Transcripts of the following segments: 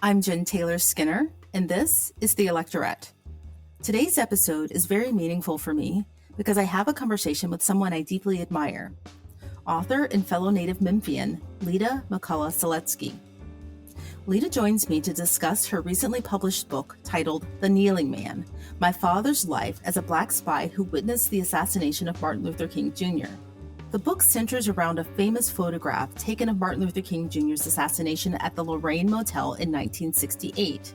I'm Jen Taylor Skinner, and this is The Electorate. Today's episode is very meaningful for me because I have a conversation with someone I deeply admire, author and fellow native Memphian, Leta McCollough Seletzky. Leta joins me to discuss her recently published book titled The Kneeling Man, My Father's Life as a Black Spy Who Witnessed the Assassination of Martin Luther King Jr. The book centers around a famous photograph taken of Martin Luther King Jr.'s assassination at the Lorraine Motel in 1968.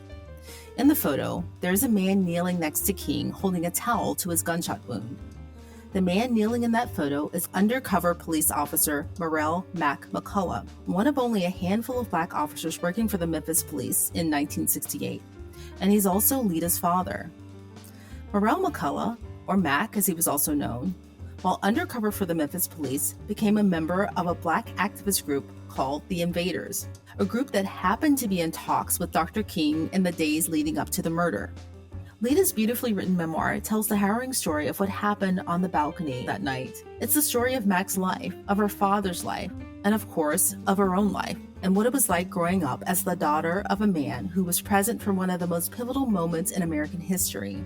In the photo, there's a man kneeling next to King holding a towel to his gunshot wound. The man kneeling in that photo is undercover police officer Marrell McCollough, one of only a handful of Black officers working for the Memphis Police in 1968, and he's also Leta's father. Marrell McCollough, or Mac as he was also known, while undercover for the Memphis Police, became a member of a Black activist group called the Invaders, a group that happened to be in talks with Dr. King in the days leading up to the murder. Leta's beautifully written memoir tells the harrowing story of what happened on the balcony that night. It's the story of Mac's life, of her father's life, and of course, of her own life, and what it was like growing up as the daughter of a man who was present for one of the most pivotal moments in American history.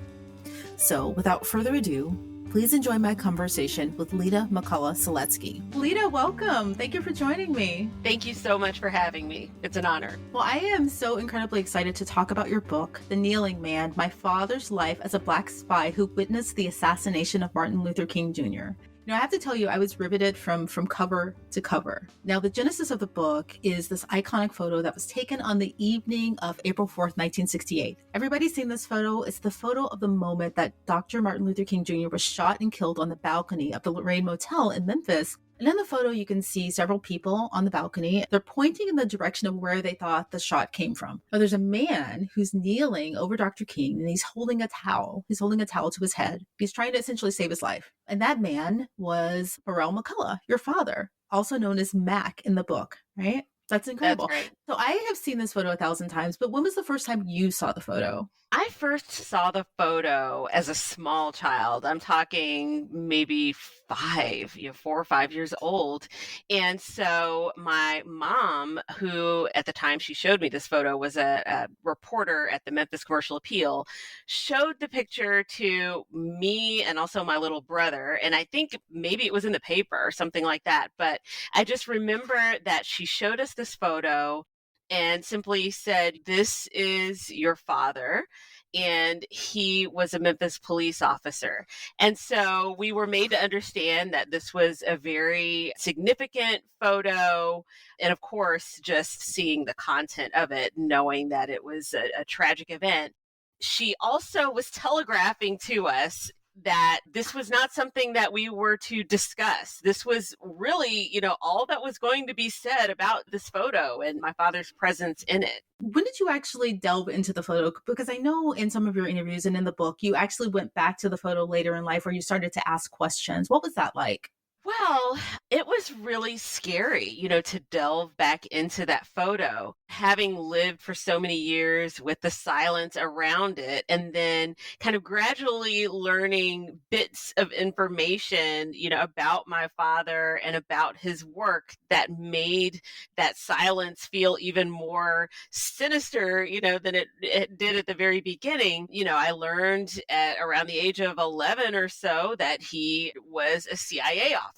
So, without further ado, please enjoy my conversation with Leta McCollough Seletzky. Leta, welcome. Thank you for joining me. Thank you so much for having me. It's an honor. Well, I am so incredibly excited to talk about your book, The Kneeling Man, My Father's Life as a Black Spy Who Witnessed the Assassination of Martin Luther King Jr. I have to tell you, I was riveted from cover to cover. Now, the genesis of the book is this iconic photo that was taken on the evening of April 4th, 1968. Everybody's seen this photo. It's the photo of the moment that Dr. Martin Luther King Jr. was shot and killed on the balcony of the Lorraine Motel in Memphis. And in the photo, you can see several people on the balcony. They're pointing in the direction of where they thought the shot came from. Now, there's a man who's kneeling over Dr. King, and he's holding a towel. He's holding a towel to his head. He's trying to essentially save his life. And that man was Marrell McCollough, your father, also known as Mac in the book, right? That's incredible. That's right. So I have seen this photo 1,000 times, but when was the first time you saw the photo? I first saw the photo as a small child. I'm talking maybe 4 or 5 years old. And so my mom, who at the time she showed me this photo was a reporter at the Memphis Commercial Appeal, showed the picture to me and also my little brother. And I think maybe it was in the paper or something like that. But I just remember that she showed us this photo and simply said, "This is your father." And he was a Memphis police officer. And so we were made to understand that this was a very significant photo. And of course, just seeing the content of it, knowing that it was a tragic event. She also was telegraphing to us that this was not something that we were to discuss. This was really, all that was going to be said about this photo and my father's presence in it. When did you actually delve into the photo? Because I know in some of your interviews and in the book, you actually went back to the photo later in life where you started to ask questions. What was that like? Well, it was really scary, to delve back into that photo, having lived for so many years with the silence around it, and then kind of gradually learning bits of information, about my father and about his work that made that silence feel even more sinister, than it did at the very beginning. I learned at around the age of 11 or so that he was a CIA officer.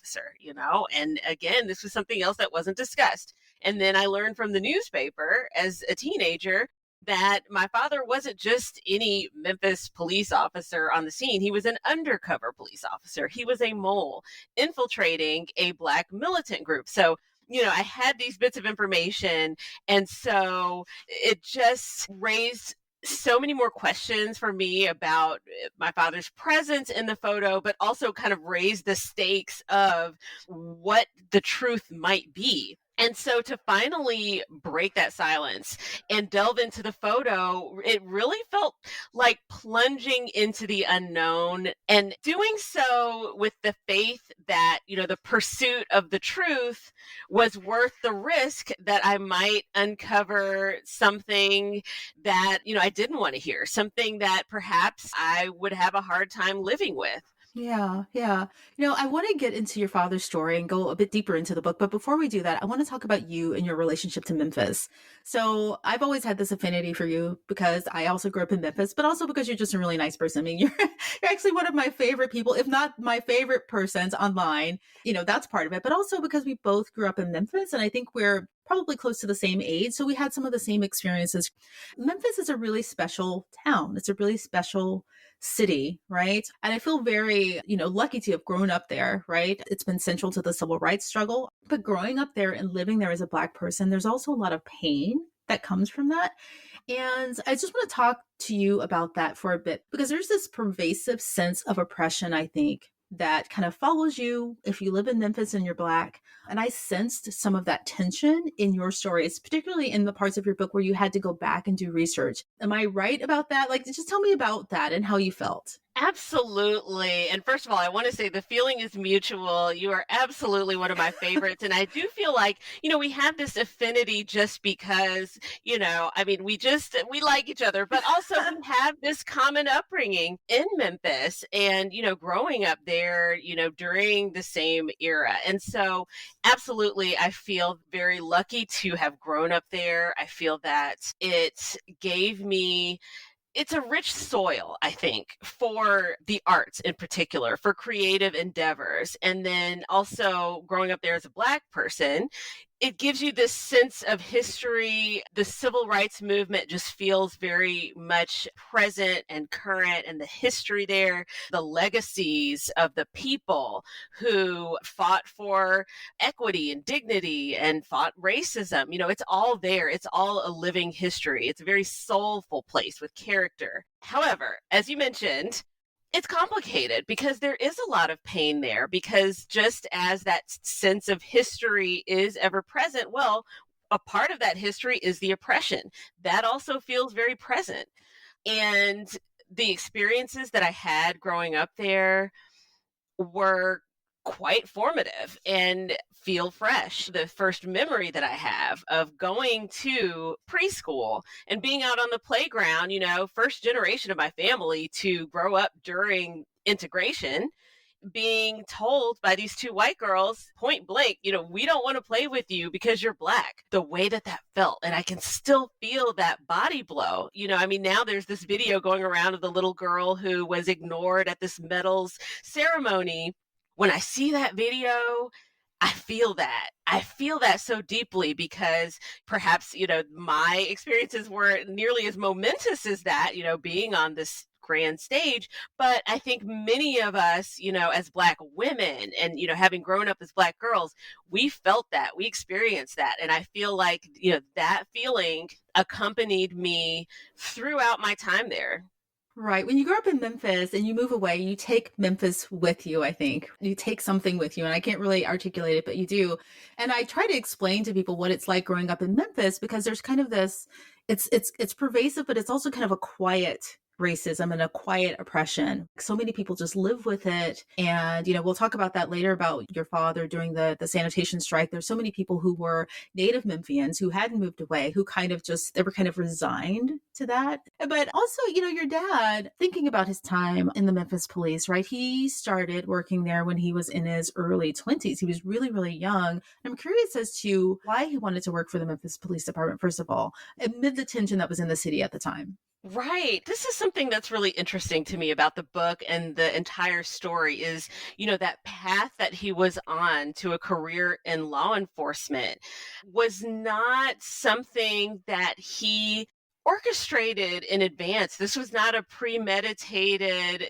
And again, this was something else that wasn't discussed. And then I learned from the newspaper as a teenager that my father wasn't just any Memphis police officer on the scene. He was an undercover police officer. He was a mole infiltrating a Black militant group. So I had these bits of information. And so it just raised so many more questions for me about my father's presence in the photo, but also kind of raised the stakes of what the truth might be. And so to finally break that silence and delve into the photo, it really felt like plunging into the unknown and doing so with the faith that, the pursuit of the truth was worth the risk that I might uncover something that, I didn't want to hear, something that perhaps I would have a hard time living with. Yeah, yeah. I want to get into your father's story and go a bit deeper into the book. But before we do that, I want to talk about you and your relationship to Memphis. So I've always had this affinity for you because I also grew up in Memphis, but also because you're just a really nice person. I mean, you're actually one of my favorite people, if not my favorite persons online. That's part of it. But also because we both grew up in Memphis, and I think we're probably close to the same age. So we had some of the same experiences. Memphis is a really special town. It's a really special city, right? And I feel very, lucky to have grown up there, right? It's been central to the civil rights struggle. But growing up there and living there as a Black person, there's also a lot of pain that comes from that. And I just want to talk to you about that for a bit because there's this pervasive sense of oppression, I think, that kind of follows you if you live in Memphis and you're Black. And I sensed some of that tension in your stories, particularly in the parts of your book where you had to go back and do research. Am I right about that? Like, just tell me about that and how you felt. Absolutely. And first of all, I want to say the feeling is mutual. You are absolutely one of my favorites. And I do feel like, we have this affinity just because, I mean, we like each other, but also we have this common upbringing in Memphis and, growing up there, during the same era. And so absolutely, I feel very lucky to have grown up there. I feel that it gave me it's a rich soil, I think, for the arts in particular, for creative endeavors. And then also growing up there as a Black person, it gives you this sense of history. The civil rights movement just feels very much present and current, and the history there, the legacies of the people who fought for equity and dignity and fought racism. It's all there. It's all a living history. It's a very soulful place with character. However, as you mentioned, it's complicated because there is a lot of pain there, because just as that sense of history is ever present, well, a part of that history is the oppression. That also feels very present. And the experiences that I had growing up there were quite formative and feel fresh. The first memory that I have of going to preschool and being out on the playground, first generation of my family to grow up during integration, being told by these two white girls point blank, we don't want to play with you because you're Black. The way that that felt, and I can still feel that body blow. I mean, now there's this video going around of the little girl who was ignored at this medals ceremony. When I see that video, I feel that. I feel that so deeply because perhaps, my experiences weren't nearly as momentous as that, being on this grand stage. But I think many of us, as Black women and, having grown up as Black girls, we felt that, we experienced that. And I feel like, that feeling accompanied me throughout my time there. Right. When you grow up in Memphis and you move away, you take Memphis with you, I think. You take something with you. And I can't really articulate it, but you do. And I try to explain to people what it's like growing up in Memphis because there's kind of this, it's pervasive, but it's also kind of a quiet racism and a quiet oppression. So many people just live with it. And, we'll talk about that later about your father during the sanitation strike. There's so many people who were native Memphians who hadn't moved away, who they were kind of resigned to that. But also, your dad, thinking about his time in the Memphis police, right? He started working there when he was in his early 20s. He was really, really young. I'm curious as to why he wanted to work for the Memphis Police Department, first of all, amid the tension that was in the city at the time. Right. This is something that's really interesting to me about the book and the entire story is, that path that he was on to a career in law enforcement was not something that he orchestrated in advance. This was not a premeditated,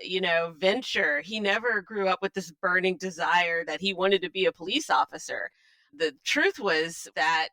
venture. He never grew up with this burning desire that he wanted to be a police officer. The truth was that,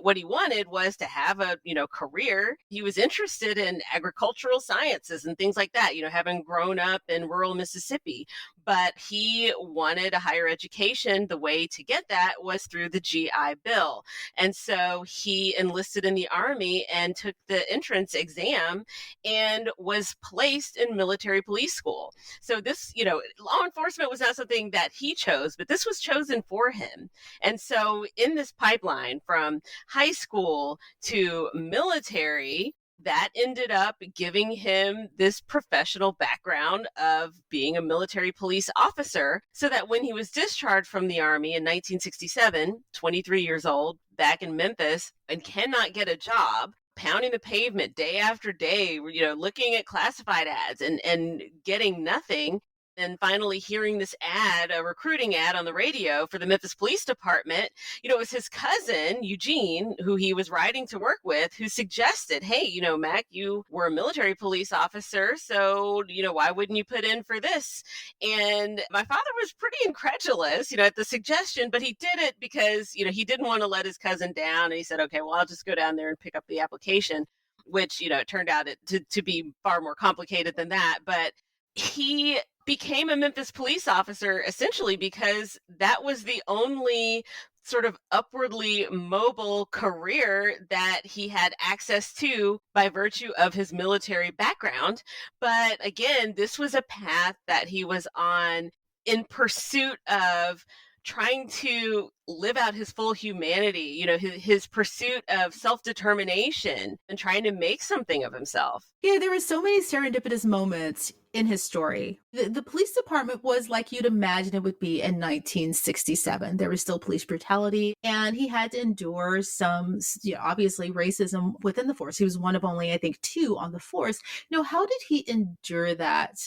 what he wanted was to have a, career. He was interested in agricultural sciences and things like that, having grown up in rural Mississippi. But he wanted a higher education. The way to get that was through the GI Bill. And so he enlisted in the Army and took the entrance exam and was placed in military police school. So this, law enforcement was not something that he chose, but this was chosen for him. And so in this pipeline from high school to military, that ended up giving him this professional background of being a military police officer, so that when he was discharged from the Army in 1967, 23 years old, back in Memphis, and cannot get a job, pounding the pavement day after day, looking at classified ads and getting nothing. And finally hearing this ad, a recruiting ad on the radio for the Memphis Police Department, it was his cousin, Eugene, who he was riding to work with, who suggested, hey, Mac, you were a military police officer, so, why wouldn't you put in for this? And my father was pretty incredulous, at the suggestion, but he did it because, he didn't want to let his cousin down. And he said, okay, well, I'll just go down there and pick up the application, which, it turned out to be far more complicated than that. But he became a Memphis police officer essentially because that was the only sort of upwardly mobile career that he had access to by virtue of his military background. But again, this was a path that he was on in pursuit of trying to live out his full humanity, his pursuit of self-determination and trying to make something of himself. Yeah, there were so many serendipitous moments in his story. The police department was like you'd imagine it would be in 1967. There was still police brutality, and he had to endure some, obviously racism within the force. He was one of only, I think, 2 on the force. How did he endure that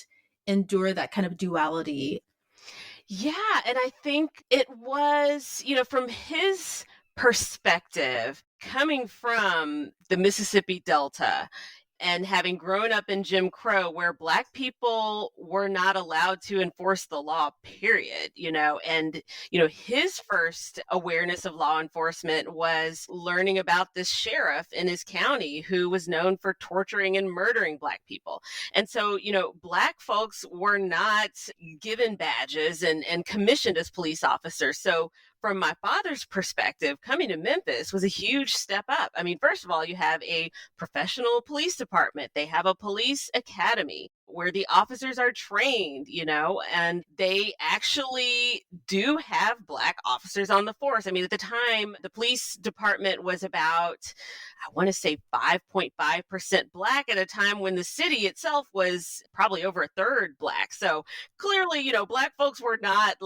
kind of duality? Yeah, and I think it was, from his perspective, coming from the Mississippi Delta and having grown up in Jim Crow, where Black people were not allowed to enforce the law, period, and, his first awareness of law enforcement was learning about this sheriff in his county who was known for torturing and murdering Black people. And so, Black folks were not given badges and commissioned as police officers. So from my father's perspective, coming to Memphis was a huge step up. I mean, first of all, you have a professional police department. They have a police academy where the officers are trained, and they actually do have Black officers on the force. I mean, at the time, the police department was about, I want to say 5.5% Black at a time when the city itself was probably over a third Black. So clearly, Black folks were not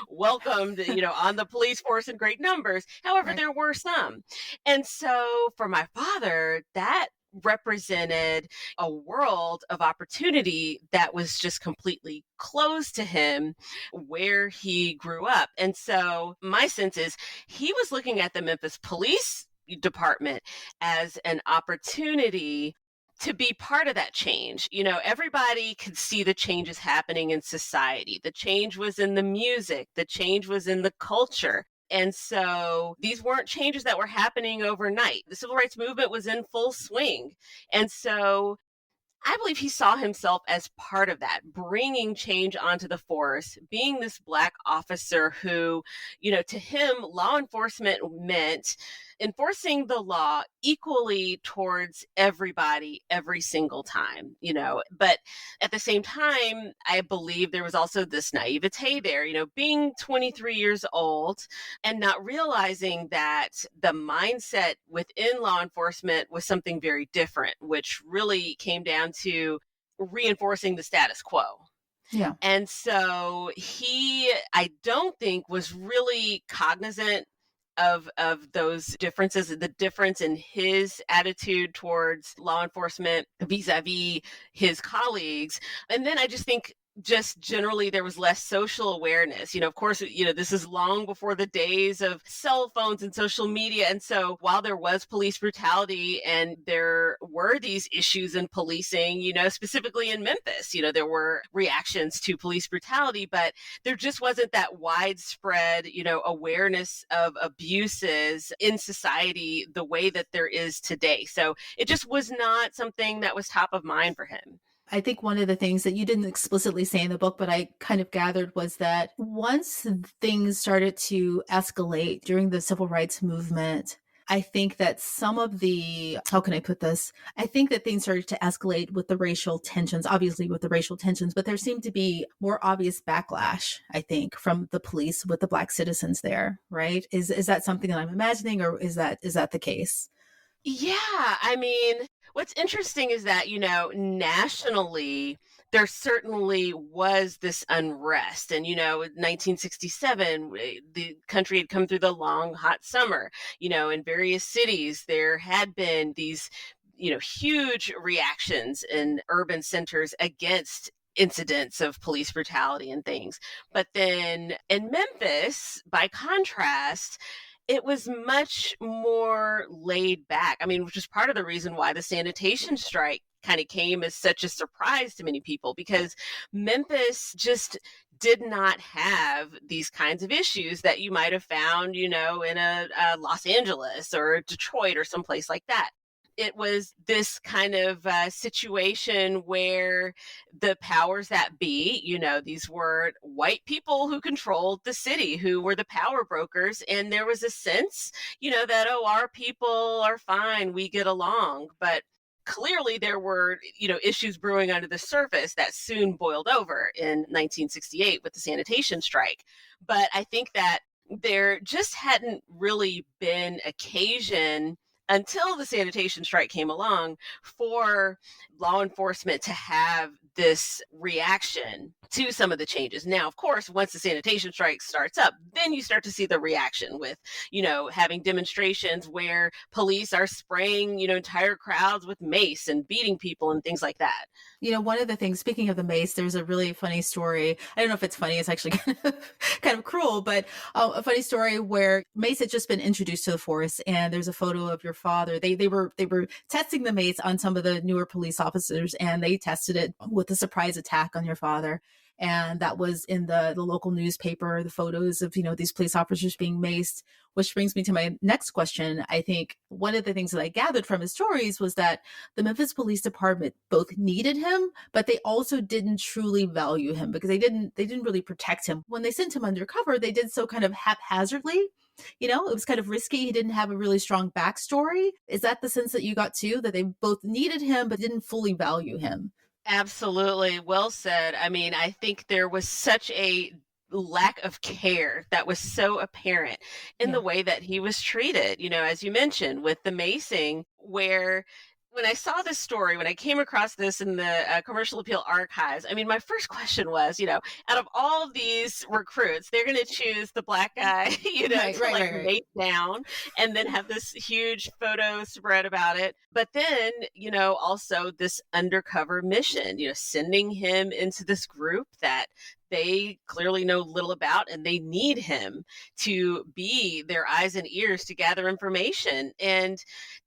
welcomed, on the police force in great numbers. However, Right. there were some. And so for my father, that represented a world of opportunity that was just completely closed to him where he grew up. And so my sense is he was looking at the Memphis Police Department as an opportunity to be part of that change. Everybody could see the changes happening in society. The change was in the music, the change was in the culture. And so these weren't changes that were happening overnight. The civil rights movement was in full swing. And so I believe he saw himself as part of that, bringing change onto the force, being this Black officer who, to him, law enforcement meant enforcing the law equally towards everybody every single time, But at the same time, I believe there was also this naivete there, being 23 years old and not realizing that the mindset within law enforcement was something very different, which really came down to reinforcing the status quo. Yeah. And so he, I don't think, was really cognizant of those differences, the difference in his attitude towards law enforcement vis-a-vis his colleagues. And then I just think just generally there was less social awareness. Of course, this is long before the days of cell phones and social media. And so while there was police brutality and there were these issues in policing, specifically in Memphis, there were reactions to police brutality, but there just wasn't that widespread, awareness of abuses in society the way that there is today. So it just was not something that was top of mind for him. I think one of the things that you didn't explicitly say in the book, but I kind of gathered, was that once things started to escalate during the civil rights movement, I think that some of the, how can I put this? I think that things started to escalate with the racial tensions, obviously with the racial tensions, but there seemed to be more obvious backlash, I think, from the police with the Black citizens there, right? Is that something that I'm imagining, or is that the case? Yeah, I mean, what's interesting is that, nationally, there certainly was this unrest. And, in 1967, the country had come through the long, hot summer. In various cities, there had been these, huge reactions in urban centers against incidents of police brutality and things. But then in Memphis, by contrast, it was much more laid back. I mean, which is part of the reason why the sanitation strike kind of came as such a surprise to many people, because Memphis just did not have these kinds of issues that you might have found, in a Los Angeles or Detroit or someplace like that. It was this kind of situation where the powers that be, these were white people who controlled the city, who were the power brokers. And there was a sense, that, oh, our people are fine, we get along. But clearly there were, issues brewing under the surface that soon boiled over in 1968 with the sanitation strike. But I think that there just hadn't really been occasion until the sanitation strike came along for law enforcement to have this reaction to some of the changes. Now, of course, once the sanitation strike starts up, then you start to see the reaction with, having demonstrations where police are spraying, entire crowds with mace and beating people and things like that. One of the things, speaking of the mace, there's a really funny story. I don't know if it's funny, it's actually kind of cruel, but a funny story where mace had just been introduced to the force, and there's a photo of your father. They were testing the mace on some of the newer police officers, and they tested it with a surprise attack on your father. And that was in the local newspaper, the photos of, these police officers being maced, which brings me to my next question. I think one of the things that I gathered from his stories was that the Memphis Police Department both needed him, but they also didn't truly value him because they didn't really protect him. When they sent him undercover, they did so kind of haphazardly. It was kind of risky. He didn't have a really strong backstory. Is that the sense that you got too, that they both needed him but didn't fully value him? Absolutely. Well said. I mean, I think there was such a lack of care that was so apparent in Yeah. the way that he was treated, as you mentioned, with the macing, where when I saw this story, when I came across this in the Commercial Appeal archives, I mean, my first question was, out of all of these recruits, they're going to choose the black guy, Right, to right, like right, right. mace down and then have this huge photo spread about it. But then, also this undercover mission, sending him into this group that they clearly know little about, and they need him to be their eyes and ears to gather information. And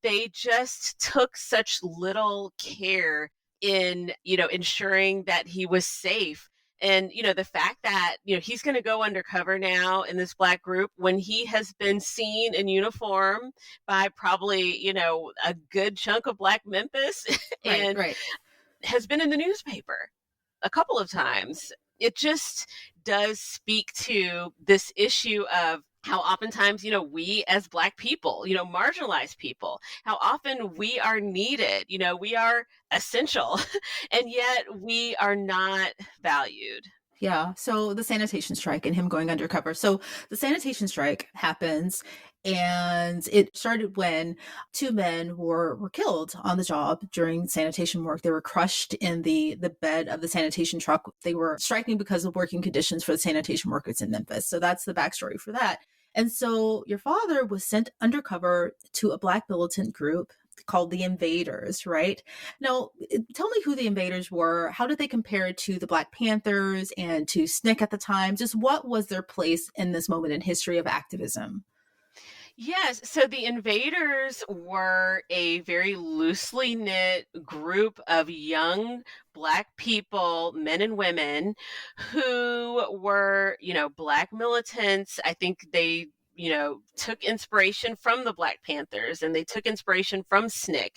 they just took such little care in, ensuring that he was safe. And, the fact that, he's going to go undercover now in this black group when he has been seen in uniform by probably, a good chunk of black Memphis Right, and right. has been in the newspaper a couple of times. It just does speak to this issue of how oftentimes, we as Black people, marginalized people, how often we are needed, we are essential, and yet we are not valued. Yeah. So the sanitation strike and him going undercover. So the sanitation strike happens, and it started when two men were killed on the job during sanitation work. They were crushed in the bed of the sanitation truck. They were striking because of working conditions for the sanitation workers in Memphis. So that's the backstory for that. And so your father was sent undercover to a Black militant group called the Invaders, right? Now, tell me who the Invaders were. How did they compare to the Black Panthers and to SNCC at the time? Just what was their place in this moment in history of activism? Yes, so the Invaders were a very loosely knit group of young Black people, men and women, who were, Black militants. I think they, took inspiration from the Black Panthers, and they took inspiration from SNCC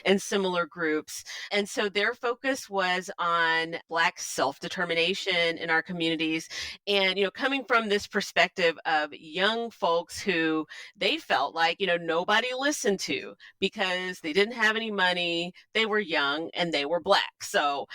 and similar groups. And so their focus was on Black self-determination in our communities. And, coming from this perspective of young folks who they felt like, nobody listened to because they didn't have any money, they were young, and they were Black. So,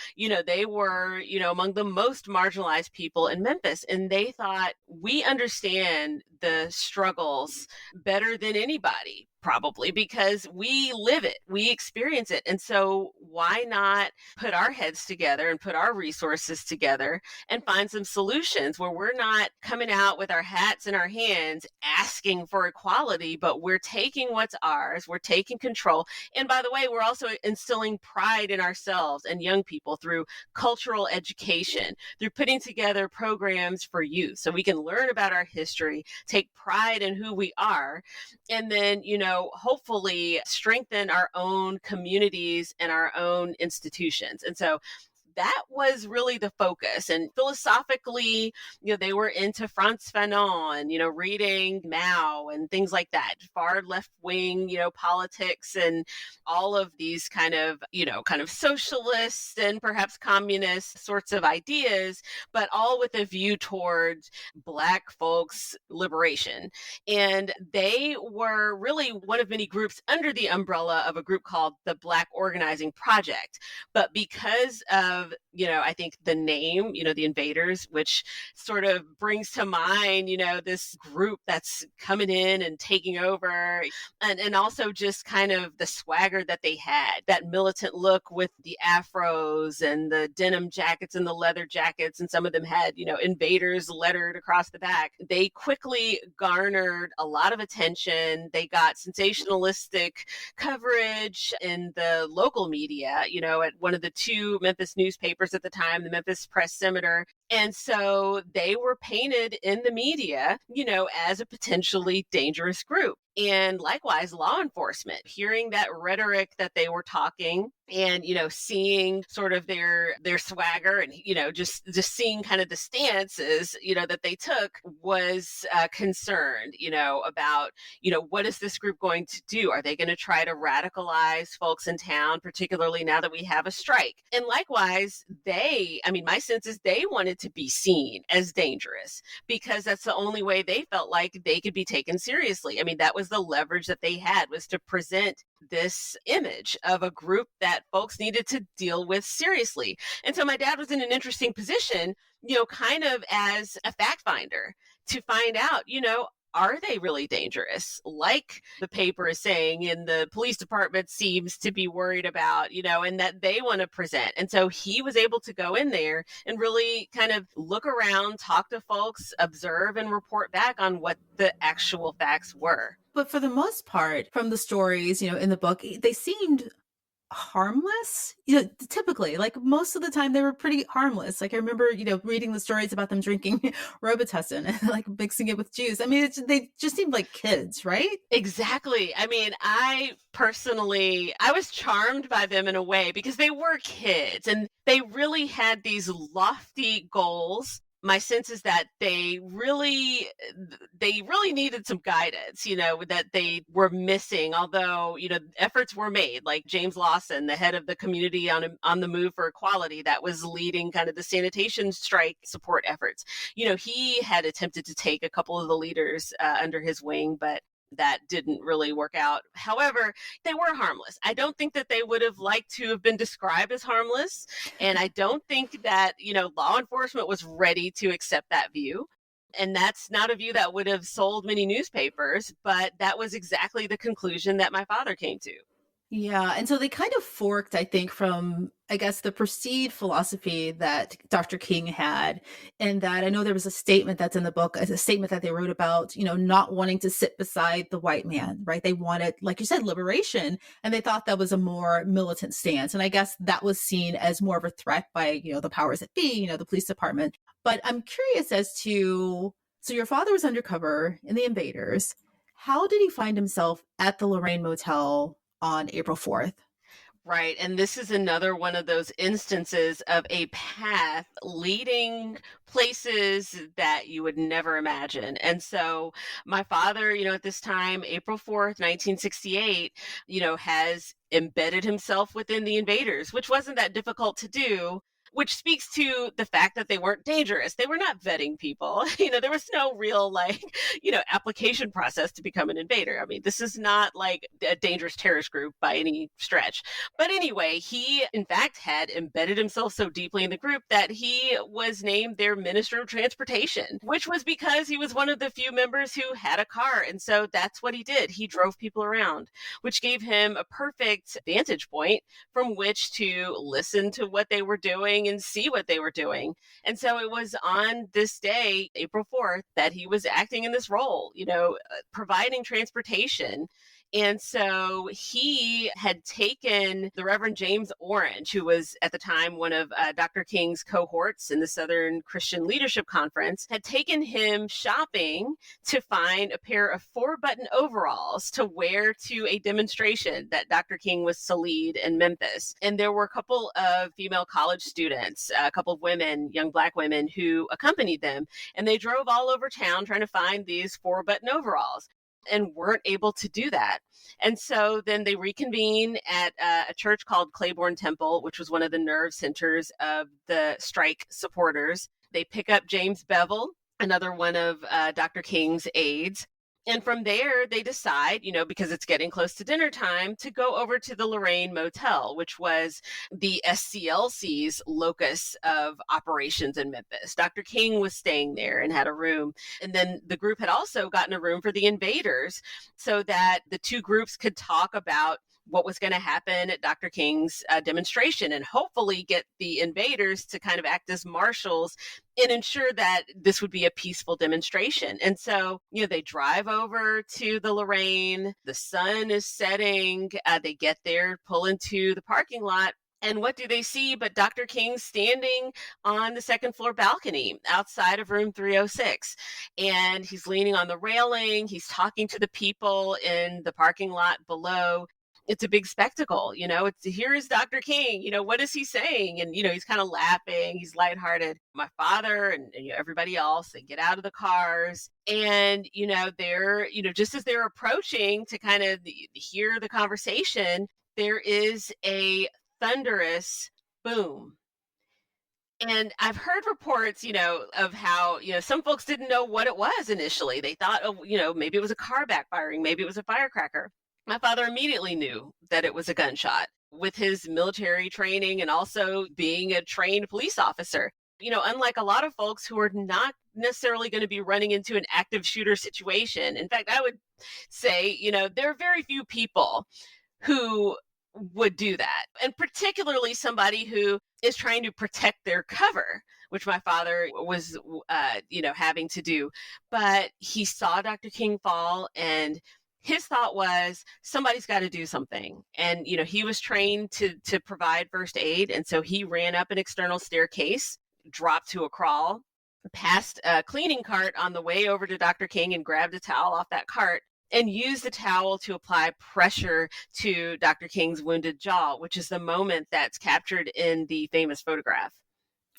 they were, among the most marginalized people in Memphis. And they thought, we understand the struggles better than anybody, probably, because we live it, we experience it. And so why not put our heads together and put our resources together and find some solutions where we're not coming out with our hats in our hands asking for equality, but we're taking what's ours, we're taking control. And by the way, we're also instilling pride in ourselves and young people through cultural education, through putting together programs for youth so we can learn about our history, take pride in who we are, and then, hopefully strengthen our own communities and our own institutions. And so that was really the focus. And philosophically, they were into Frantz Fanon, reading Mao and things like that, far left wing, politics and all of these kind of socialist and perhaps communist sorts of ideas, but all with a view towards Black folks' liberation. And they were really one of many groups under the umbrella of a group called the Black Organizing Project. But because of, I think the name, the Invaders, which sort of brings to mind, this group that's coming in and taking over, and also just kind of the swagger that they had, that militant look with the afros and the denim jackets and the leather jackets, and some of them had, Invaders lettered across the back. They quickly garnered a lot of attention. They got sensationalistic coverage in the local media, at one of the two Memphis newspapers at the time, the Memphis Press Scimitar. And so they were painted in the media, as a potentially dangerous group. And likewise, law enforcement, hearing that rhetoric that they were talking and, seeing sort of their swagger and, just seeing kind of the stances, that they took, was concerned, about, what is this group going to do? Are they going to try to radicalize folks in town, particularly now that we have a strike? And likewise, my sense is they wanted to be seen as dangerous because that's the only way they felt like they could be taken seriously. That was the leverage that they had, was to present this image of a group that folks needed to deal with seriously. And so my dad was in an interesting position, kind of as a fact finder to find out, are they really dangerous? Like the paper is saying, and the police department seems to be worried about, and that they want to present. And so he was able to go in there and really kind of look around, talk to folks, observe, and report back on what the actual facts were. But for the most part, from the stories, in the book, they seemed harmless. Typically, like most of the time they were pretty harmless. Like I remember, reading the stories about them drinking Robitussin and like mixing it with juice. They just seemed like kids, right? Exactly. I personally, I was charmed by them in a way because they were kids and they really had these lofty goals. My sense is that they really needed some guidance, that they were missing, although, efforts were made, like James Lawson, the head of the Community on the Move for Equality that was leading kind of the sanitation strike support efforts. He had attempted to take a couple of the leaders under his wing, but that didn't really work out. However, they were harmless. I don't think that they would have liked to have been described as harmless. And I don't think that, law enforcement was ready to accept that view. And that's not a view that would have sold many newspapers, but that was exactly the conclusion that my father came to. Yeah. And so they kind of forked, I think, from, I guess, the perceived philosophy that Dr. King had. And that I know there was a statement that's in the book, a statement that they wrote about, not wanting to sit beside the white man, right? They wanted, like you said, liberation. And they thought that was a more militant stance. And I guess that was seen as more of a threat by, the powers that be, the police department. But I'm curious as to, so your father was undercover in the Invaders. How did he find himself at the Lorraine Motel on April 4th? Right. And this is another one of those instances of a path leading places that you would never imagine. And so my father, at this time, April 4th, 1968, has embedded himself within the Invaders, which wasn't that difficult to do. which speaks to the fact that they weren't dangerous. They were not vetting people. There was no real application process to become an invader. I mean, this is not like a dangerous terrorist group by any stretch. But anyway, he in fact had embedded himself so deeply in the group that he was named their Minister of Transportation, which was because he was one of the few members who had a car. And so that's what he did. He drove people around, which gave him a perfect vantage point from which to listen to what they were doing and see what they were doing. And so it was on this day, April 4th, that he was acting in this role, providing transportation. And so he had taken the Reverend James Orange, who was at the time one of Dr. King's cohorts in the Southern Christian Leadership Conference, had taken him shopping to find a pair of 4-button overalls to wear to a demonstration that Dr. King was to lead in Memphis. And there were a couple of female college students, a couple of women, young Black women, who accompanied them. And they drove all over town trying to find these 4-button overalls, and weren't able to do that. And so then they reconvene at a church called Claiborne Temple, which was one of the nerve centers of the strike supporters. They pick up James Bevel, another one of Dr. King's aides. And from there, they decide, because it's getting close to dinner time, to go over to the Lorraine Motel, which was the SCLC's locus of operations in Memphis. Dr. King was staying there and had a room. And then the group had also gotten a room for the invaders so that the two groups could talk about what was going to happen at Dr. King's demonstration, and hopefully get the invaders to kind of act as marshals and ensure that this would be a peaceful demonstration. And so, they drive over to the Lorraine, the sun is setting, they get there, pull into the parking lot. And what do they see but Dr. King standing on the second floor balcony outside of room 306. And he's leaning on the railing. He's talking to the people in the parking lot below. It's a big spectacle, here is Dr. King, what is he saying? And, he's kind of laughing, he's lighthearted. My father and everybody else, they get out of the cars and, they're, just as they're approaching to kind of hear the conversation, there is a thunderous boom. And I've heard reports, of how, some folks didn't know what it was initially. They thought, maybe it was a car backfiring, maybe it was a firecracker. My father immediately knew that it was a gunshot with his military training and also being a trained police officer. Unlike a lot of folks who are not necessarily going to be running into an active shooter situation. In fact, I would say, there are very few people who would do that. And particularly somebody who is trying to protect their cover, which my father was, having to do. But he saw Dr. King fall, and his thought was, somebody's got to do something. And, he was trained to provide first aid. And so he ran up an external staircase, dropped to a crawl, passed a cleaning cart on the way over to Dr. King and grabbed a towel off that cart and used the towel to apply pressure to Dr. King's wounded jaw, which is the moment that's captured in the famous photograph.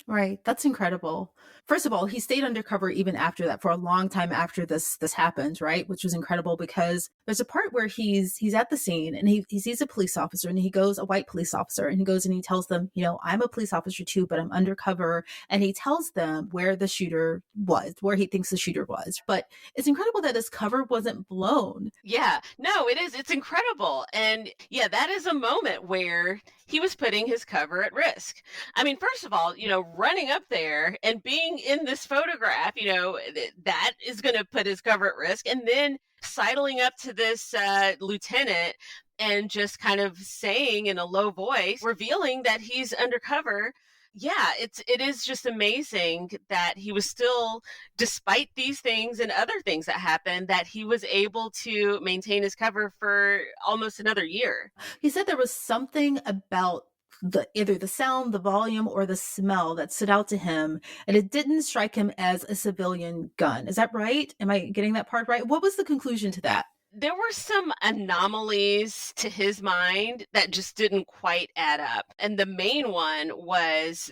Right. That's incredible. First of all, he stayed undercover even after that, for a long time after this happened, right? Which was incredible, because there's a part where he's at the scene and he sees a police officer, and he goes, a white police officer, and he goes and he tells them, I'm a police officer too, but I'm undercover. And he tells them where the shooter was, where he thinks the shooter was. But it's incredible that his cover wasn't blown. Yeah, no, it is. It's incredible. And yeah, that is a moment where he was putting his cover at risk. I mean, first of all, running up there and being in this photograph, that is going to put his cover at risk. And then sidling up to this lieutenant and just kind of saying in a low voice, revealing that he's undercover. Yeah, it is just amazing that he was still, despite these things and other things that happened, that he was able to maintain his cover for almost another year. He said there was something about either the sound, the volume, or the smell that stood out to him, and it didn't strike him as a civilian gun. Is that right? Am I getting that part right? What was the conclusion to that? There were some anomalies to his mind that just didn't quite add up. And the main one was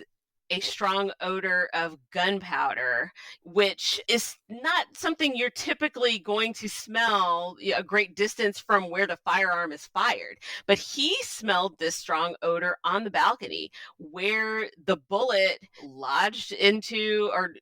a strong odor of gunpowder, which is not something you're typically going to smell a great distance from where the firearm is fired. But he smelled this strong odor on the balcony where the bullet lodged into, or,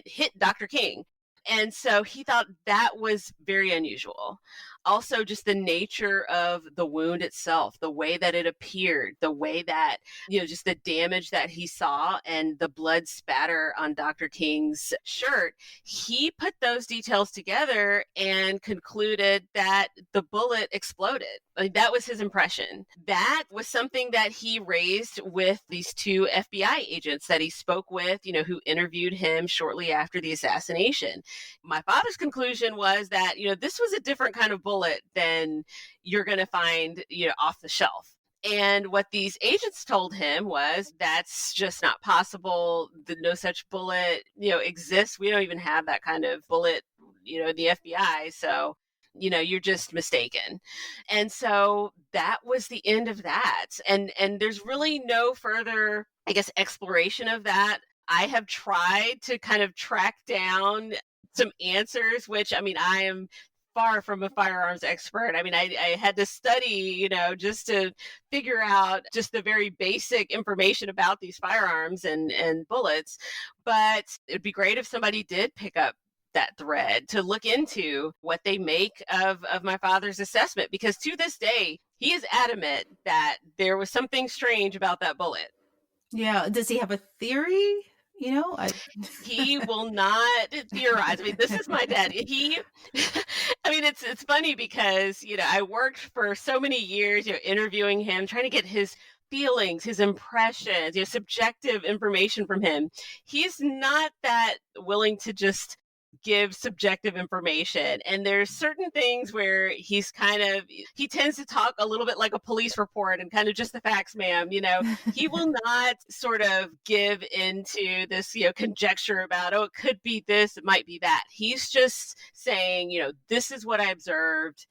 hit Dr. King. And so he thought that was very unusual. Also, just the nature of the wound itself, the way that it appeared, the way that, just the damage that he saw and the blood spatter on Dr. King's shirt. He put those details together and concluded that the bullet exploded. That was his impression. That was something that he raised with these two FBI agents that he spoke with, who interviewed him shortly after the assassination. My father's conclusion was that, this was a different kind of bullet than you're going to find, off the shelf. And what these agents told him was that's just not possible. No such bullet, exists. We don't even have that kind of bullet, in the FBI. So, you're just mistaken. And so that was the end of that. And there's really no further, I guess, exploration of that. I have tried to kind of track down some answers, which, I am far from a firearms expert. I had to study, just to figure out just the very basic information about these firearms and bullets. But it'd be great if somebody did pick up that thread to look into what they make of my father's assessment, because to this day, he is adamant that there was something strange about that bullet. Yeah. Does he have a theory? He will not theorize. This is my dad. It's funny because, I worked for so many years, interviewing him, trying to get his feelings, his impressions, subjective information from him. He's not that willing to just give subjective information. And there's certain things where he tends to talk a little bit like a police report and kind of just the facts, ma'am. He will not sort of give into this, conjecture about, it could be this, it might be that. He's just saying, this is what I observed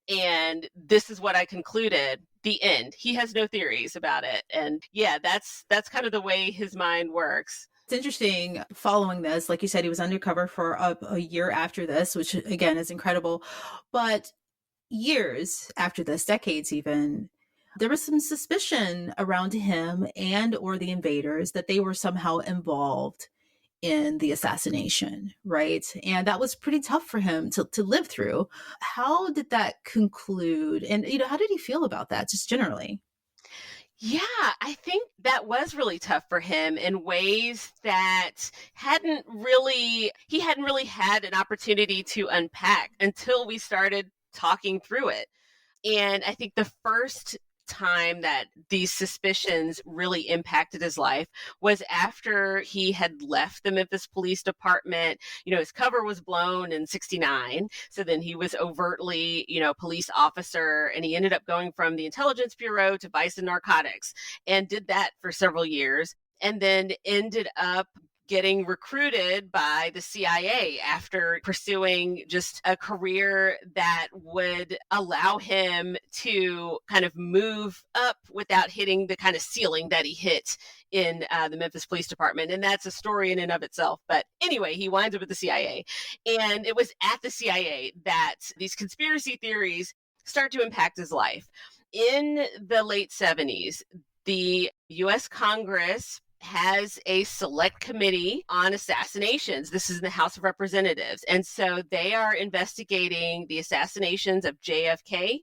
and this is what I concluded. The end. He has no theories about it. And yeah, that's kind of the way his mind works. It's interesting following this. Like you said, he was undercover for a year after this, which again is incredible. But years after this, decades even, there was some suspicion around him and or the invaders that they were somehow involved in the assassination, right? And that was pretty tough for him to live through. How did that conclude? And, how did he feel about that, just generally? Yeah, I think that was really tough for him in ways that he hadn't really had an opportunity to unpack until we started talking through it. And I think the first time that these suspicions really impacted his life was after he had left the Memphis Police Department. His cover was blown in 1969. So then he was overtly, police officer, and he ended up going from the Intelligence Bureau to Vice and Narcotics and did that for several years, and then ended up getting recruited by the CIA after pursuing just a career that would allow him to kind of move up without hitting the kind of ceiling that he hit in the Memphis Police Department. And that's a story in and of itself. But anyway, he winds up at the CIA. And it was at the CIA that these conspiracy theories start to impact his life. In the late 1970s, the U.S. Congress has a select committee on assassinations. This is in the House of Representatives. And so they are investigating the assassinations of JFK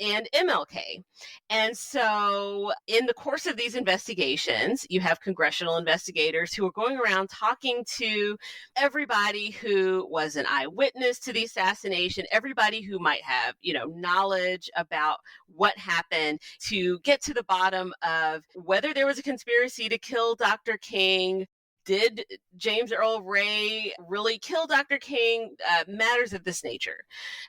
and MLK. And so in the course of these investigations, you have congressional investigators who are going around talking to everybody who was an eyewitness to the assassination, everybody who might have, knowledge about what happened, to get to the bottom of whether there was a conspiracy to kill Dr. King. Did James Earl Ray really kill Dr. King? Matters of this nature.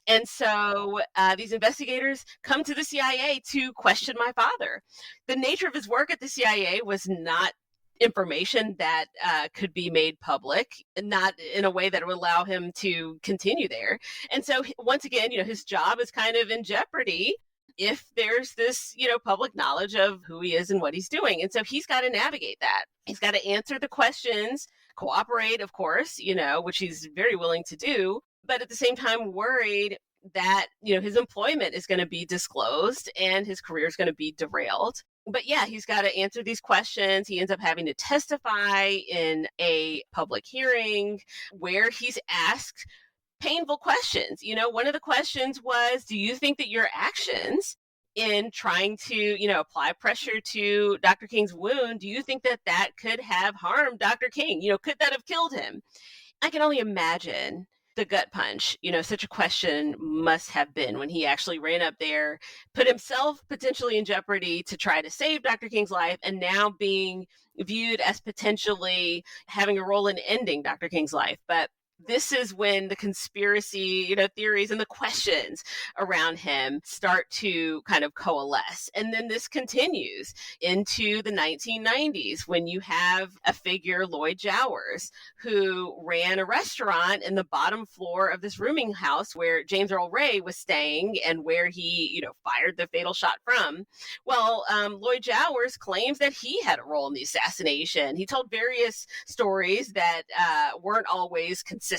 And so these investigators come to the CIA to question my father. The nature of his work at the CIA was not information that could be made public, not in a way that would allow him to continue there. And so once again, his job is kind of in jeopardy. if there's this, public knowledge of who he is and what he's doing. And so he's got to navigate that. He's got to answer the questions, cooperate, of course, which he's very willing to do, but at the same time worried that, his employment is going to be disclosed and his career is going to be derailed. But yeah, he's got to answer these questions. He ends up having to testify in a public hearing where he's asked painful questions. One of the questions was, do you think that your actions in trying to, apply pressure to Dr. King's wound, do you think that that could have harmed Dr. King? Could that have killed him? I can only imagine the gut punch, such a question must have been when he actually ran up there, put himself potentially in jeopardy to try to save Dr. King's life, and now being viewed as potentially having a role in ending Dr. King's life. But this is when the conspiracy, theories and the questions around him start to kind of coalesce. And then this continues into the 1990s when you have a figure, Lloyd Jowers, who ran a restaurant in the bottom floor of this rooming house where James Earl Ray was staying and where he, fired the fatal shot from. Well, Lloyd Jowers claims that he had a role in the assassination. He told various stories that weren't always consistent.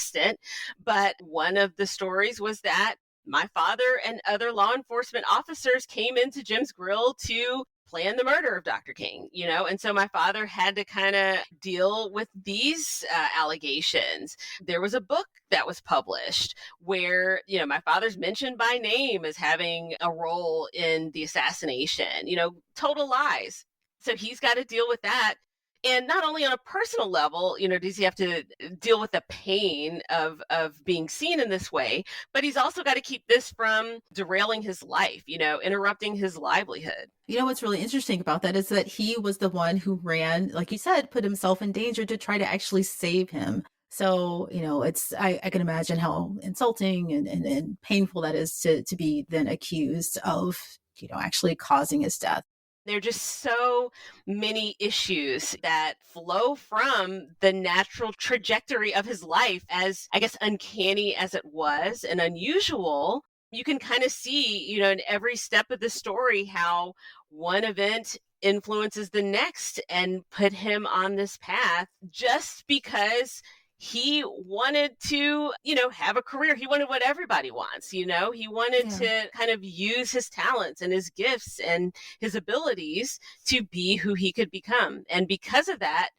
But one of the stories was that my father and other law enforcement officers came into Jim's Grill to plan the murder of Dr. King, and so my father had to kind of deal with these allegations. There was a book that was published where, my father's mentioned by name as having a role in the assassination, total lies. So he's got to deal with that. And not only on a personal level, does he have to deal with the pain of being seen in this way, but he's also got to keep this from derailing his life, interrupting his livelihood. What's really interesting about that is that he was the one who ran, like you said, put himself in danger to try to actually save him. So, I can imagine how insulting and painful that is to be then accused of, actually causing his death. There are just so many issues that flow from the natural trajectory of his life, as I guess uncanny as it was and unusual. You can kind of see, in every step of the story, how one event influences the next and put him on this path just because he wanted to, have a career. He wanted what everybody wants, he wanted to kind of use his talents and his gifts and his abilities to be who he could become. And because of that,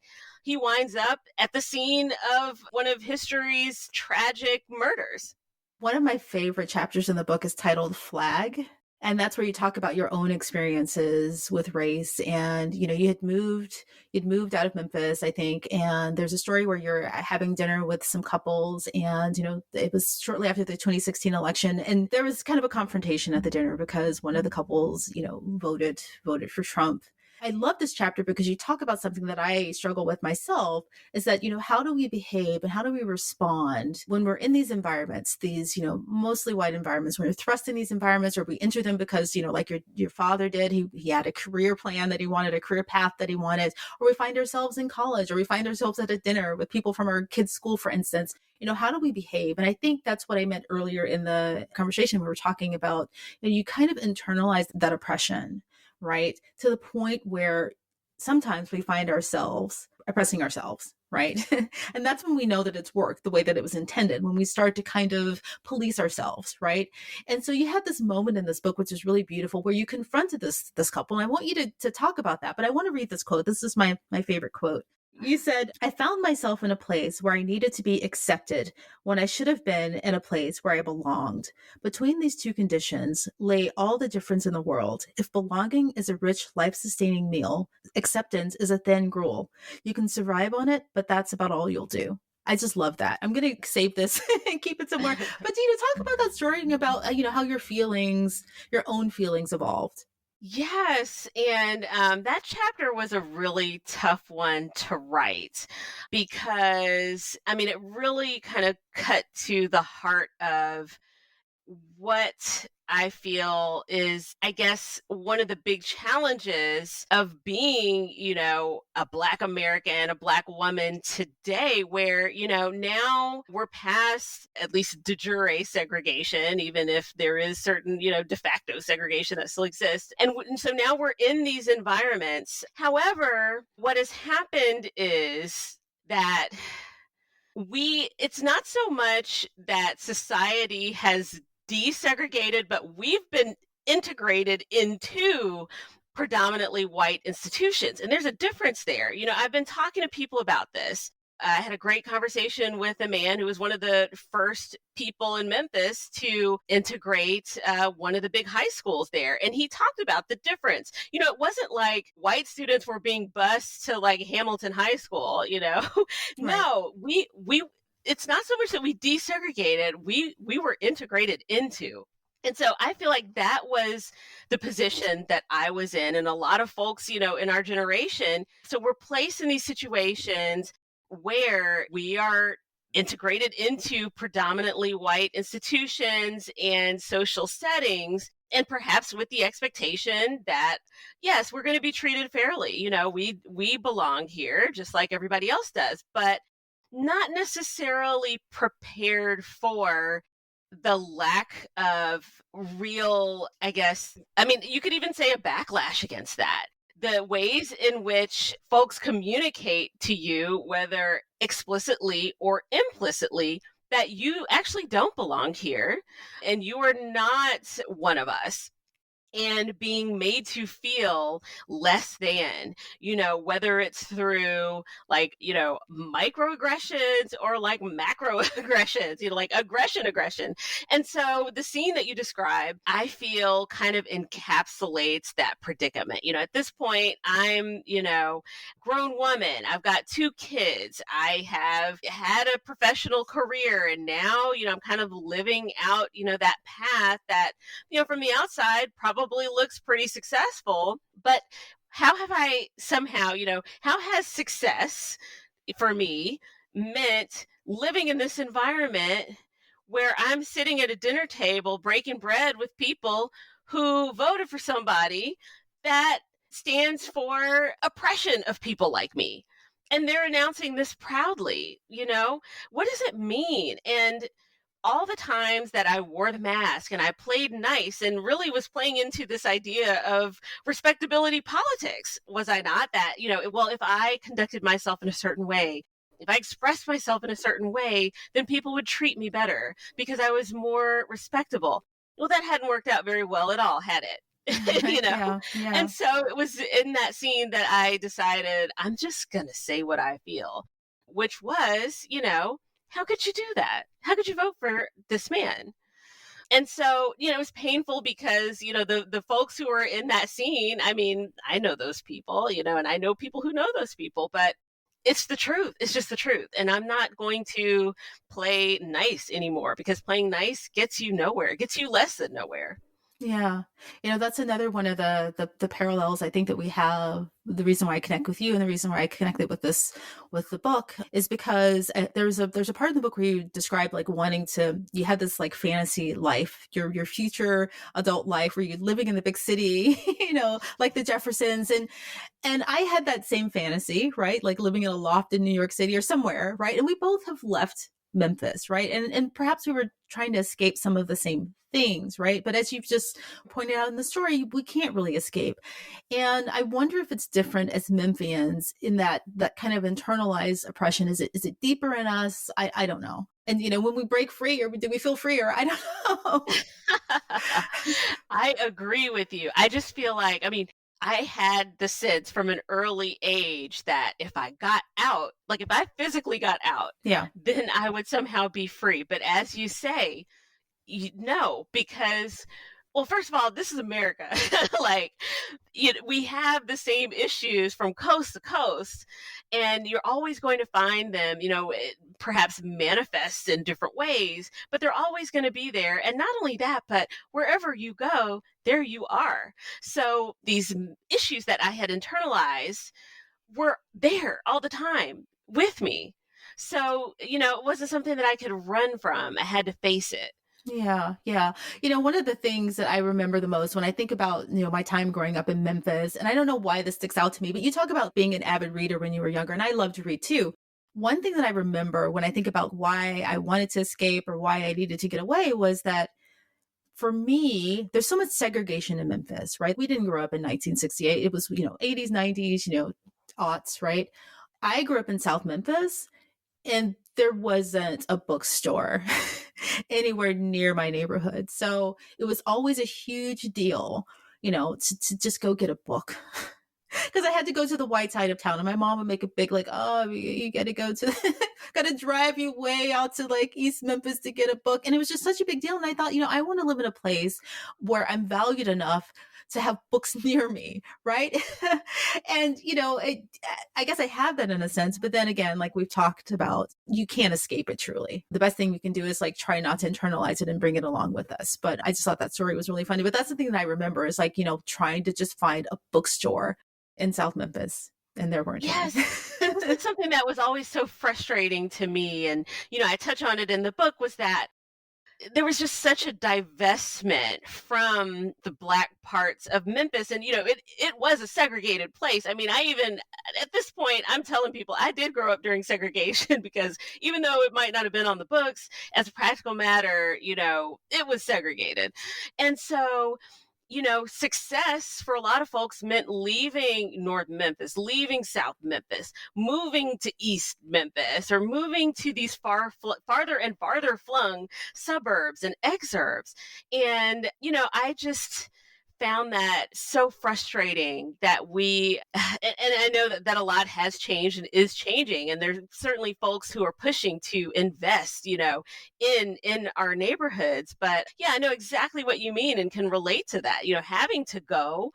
he winds up at the scene of one of history's tragic murders. One of my favorite chapters in the book is titled Flag. And that's where you talk about your own experiences with race. And, you'd moved out of Memphis, I think. And there's a story where you're having dinner with some couples. And, it was shortly after the 2016 election. And there was kind of a confrontation at the dinner because one of the couples, voted for Trump. I love this chapter because you talk about something that I struggle with myself, is that, how do we behave and how do we respond when we're in these environments, these, mostly white environments, when we're thrust in these environments, or we enter them because, like your father did, he had a career plan that he wanted, a career path that he wanted, or we find ourselves in college, or we find ourselves at a dinner with people from our kids' school, for instance. How do we behave? And I think that's what I meant earlier in the conversation. We were talking about, you kind of internalize that oppression, right? To the point where sometimes we find ourselves oppressing ourselves, right? And that's when we know that it's worked the way that it was intended, when we start to kind of police ourselves, right? And so you had this moment in this book, which is really beautiful, where you confronted this couple. And I want you to talk about that, but I want to read this quote. This is my favorite quote. You said, "I found myself in a place where I needed to be accepted when I should have been in a place where I belonged. Between these two conditions lay all the difference in the world. If belonging is a rich, life-sustaining meal, acceptance is a thin gruel. You can survive on it, but that's about all you'll do." I just love that. I'm going to save this and keep it somewhere. But talk about that story and about, how your own feelings evolved. Yes. And that chapter was a really tough one to write because, it really kind of cut to the heart of what I feel is, I guess, one of the big challenges of being, a Black American, a Black woman today, where, now we're past at least de jure segregation, even if there is certain, de facto segregation that still exists. And so now we're in these environments. However, what has happened is that it's not so much that society has desegregated, but we've been integrated into predominantly white institutions. And there's a difference there. I've been talking to people about this. I had a great conversation with a man who was one of the first people in Memphis to integrate one of the big high schools there. And he talked about the difference. It wasn't like white students were being bused to like Hamilton High School, No, we it's not so much that we desegregated, we were integrated into. And so I feel like that was the position that I was in, and a lot of folks, in our generation. So we're placed in these situations where we are integrated into predominantly white institutions and social settings, and perhaps with the expectation that, yes, we're going to be treated fairly. We belong here just like everybody else does, but not necessarily prepared for the lack of real, I guess, you could even say a backlash against that. The ways in which folks communicate to you, whether explicitly or implicitly, that you actually don't belong here and you are not one of us. And being made to feel less than, whether it's through like, microaggressions or like macroaggressions, like aggression. And so the scene that you described, I feel kind of encapsulates that predicament. At this point, I'm, grown woman. I've got 2 kids. I have had a professional career, and now, I'm kind of living out, that path that, from the outside probably looks pretty successful. But how have I somehow, how has success for me meant living in this environment where I'm sitting at a dinner table breaking bread with people who voted for somebody that stands for oppression of people like me? And they're announcing this proudly. What does it mean? And all the times that I wore the mask and I played nice and really was playing into this idea of respectability politics, was I not? That, well, if I conducted myself in a certain way, if I expressed myself in a certain way, then people would treat me better because I was more respectable. Well, that hadn't worked out very well at all, had it? Yeah. And so it was in that scene that I decided I'm just going to say what I feel, which was, how could you do that? How could you vote for this man? And so, it was painful because, the folks who were in that scene, I know those people, and I know people who know those people, but it's the truth. It's just the truth. And I'm not going to play nice anymore because playing nice gets you nowhere. It gets you less than nowhere. Yeah. That's another one of the parallels I think that we have. The reason why I connect with you and the reason why I connected with the book is because there's a part of the book where you describe like you had this like fantasy life, your future adult life where you're living in the big city, like the Jeffersons. And I had that same fantasy, right? Like living in a loft in New York City or somewhere, right? And we both have left Memphis, right? And perhaps we were trying to escape some of the same things, right? But as you've just pointed out in the story, we can't really escape. And I wonder if it's different as Memphians in that kind of internalized oppression. Is it deeper in us? I don't know. And when we break free, or do we feel freer? I don't know. I agree with you. I just feel like, I had the sense from an early age that if I got out, like if I physically got out, yeah, then I would somehow be free. But as you say, no, because, well, first of all, this is America. Like, we have the same issues from coast to coast, and you're always going to find them, perhaps manifest in different ways, but they're always going to be there. And not only that, but wherever you go, there you are. So these issues that I had internalized were there all the time with me. So, it wasn't something that I could run from. I had to face it. Yeah, yeah. One of the things that I remember the most when I think about, my time growing up in Memphis, and I don't know why this sticks out to me, but you talk about being an avid reader when you were younger, and I love to read too. One thing that I remember when I think about why I wanted to escape or why I needed to get away was that for me, there's so much segregation in Memphis, right? We didn't grow up in 1968. It was, 80s, 90s, aughts, right? I grew up in South Memphis and there wasn't a bookstore anywhere near my neighborhood. So it was always a huge deal, to just go get a book. Because I had to go to the white side of town, and my mom would make a big like, "Oh, you got to go to, got to drive you way out to like East Memphis to get a book," and it was just such a big deal. And I thought, I want to live in a place where I'm valued enough to have books near me, right? And I guess I have that in a sense, but then again, like we've talked about, you can't escape it truly. The best thing we can do is like try not to internalize it and bring it along with us. But I just thought that story was really funny. But that's the thing that I remember is like, trying to just find a bookstore in South Memphis, and there weren't any. Yes. It's something that was always so frustrating to me. And, I touch on it in the book was that there was just such a divestment from the Black parts of Memphis. And, it was a segregated place. I mean, I even, at this point, I'm telling people I did grow up during segregation because even though it might not have been on the books, as a practical matter, it was segregated. And so, success for a lot of folks meant leaving North Memphis, leaving South Memphis, moving to East Memphis, or moving to these farther and farther flung suburbs and exurbs. And, I just found that so frustrating that and I know that a lot has changed and is changing, and there's certainly folks who are pushing to invest, in our neighborhoods. But yeah, I know exactly what you mean and can relate to that, having to go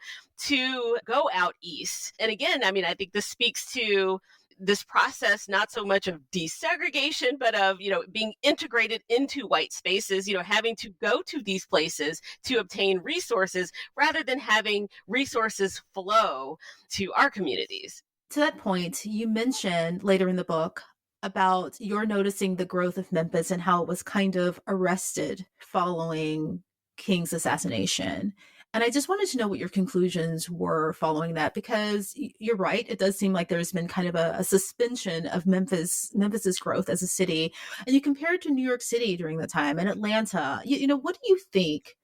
out east. And again, I mean, I think this speaks to this process, not so much of desegregation, but of, being integrated into white spaces, having to go to these places to obtain resources rather than having resources flow to our communities. To that point, you mentioned later in the book about your noticing the growth of Memphis and how it was kind of arrested following King's assassination. And I just wanted to know what your conclusions were following that, because you're right. It does seem like there's been kind of a suspension of Memphis's growth as a city. And you compare it to New York City during the time and Atlanta. What do you think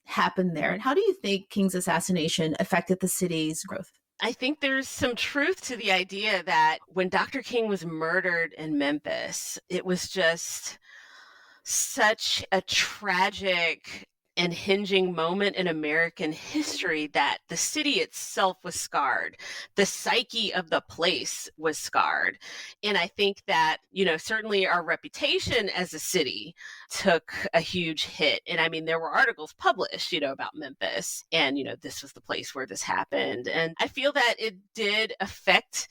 happened there? And how do you think King's assassination affected the city's growth? I think there's some truth to the idea that when Dr. King was murdered in Memphis, it was just such a tragic and hinging moment in American history that the city itself was scarred. The psyche of the place was scarred. And I think that, certainly our reputation as a city took a huge hit. And I mean, there were articles published, about Memphis and, this was the place where this happened. And I feel that it did affect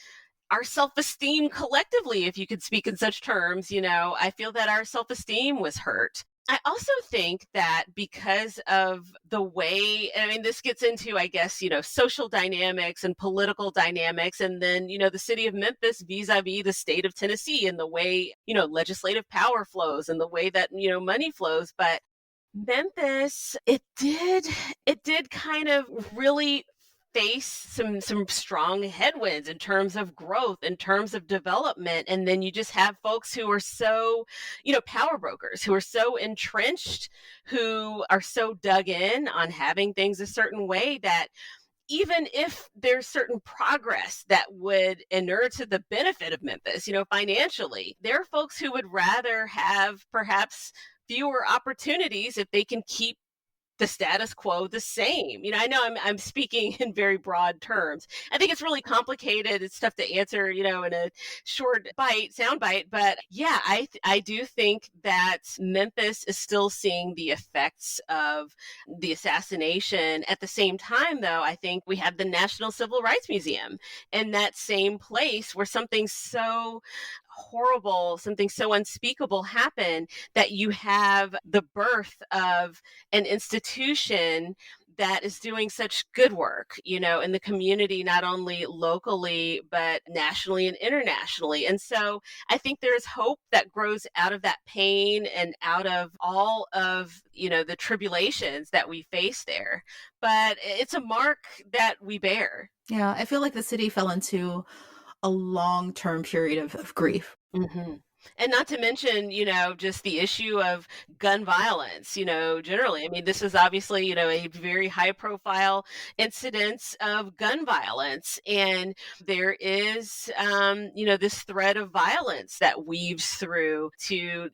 our self-esteem collectively, if you could speak in such terms. I feel that our self-esteem was hurt. I also think that because of the way, I mean, this gets into, I guess, social dynamics and political dynamics, and then, the city of Memphis vis-a-vis the state of Tennessee and the way, legislative power flows and the way that, money flows. But Memphis, it did kind of really face some strong headwinds in terms of growth, in terms of development. And then you just have folks who are so, power brokers, who are so entrenched, who are so dug in on having things a certain way that even if there's certain progress that would inure to the benefit of Memphis, financially, there are folks who would rather have perhaps fewer opportunities if they can keep the status quo the same. I know I'm speaking in very broad terms. I think it's really complicated. It's tough to answer, in a short sound bite. But yeah, I do think that Memphis is still seeing the effects of the assassination. At the same time, though, I think we have the National Civil Rights Museum in that same place where something so horrible, something so unspeakable happened, that you have the birth of an institution that is doing such good work, in the community, not only locally, but nationally and internationally. And so I think there's hope that grows out of that pain and out of all of, the tribulations that we face there. But it's a mark that we bear. Yeah, I feel like the city fell into a long-term period of grief. Hmm. And not to mention, just the issue of gun violence, generally. I mean, this is obviously, a very high profile incidence of gun violence. And there is, this thread of violence that weaves through to,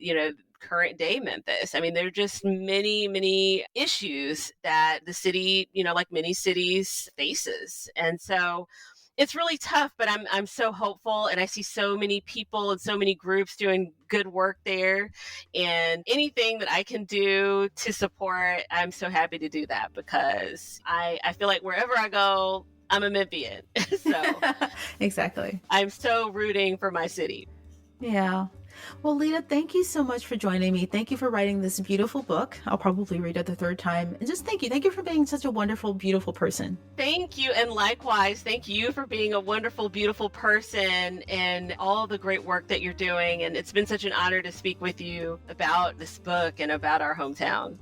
current day Memphis. I mean, there are just many, many issues that the city, like many cities, faces. And so it's really tough, but I'm so hopeful, and I see so many people and so many groups doing good work there, and anything that I can do to support, I'm so happy to do that, because I feel like wherever I go, I'm a Memphian. So Exactly. I'm so rooting for my city. Yeah. Well, Leta, thank you so much for joining me. Thank you for writing this beautiful book. I'll probably read it the third time. And just thank you. Thank you for being such a wonderful, beautiful person. Thank you. And likewise, thank you for being a wonderful, beautiful person and all the great work that you're doing. And it's been such an honor to speak with you about this book and about our hometown.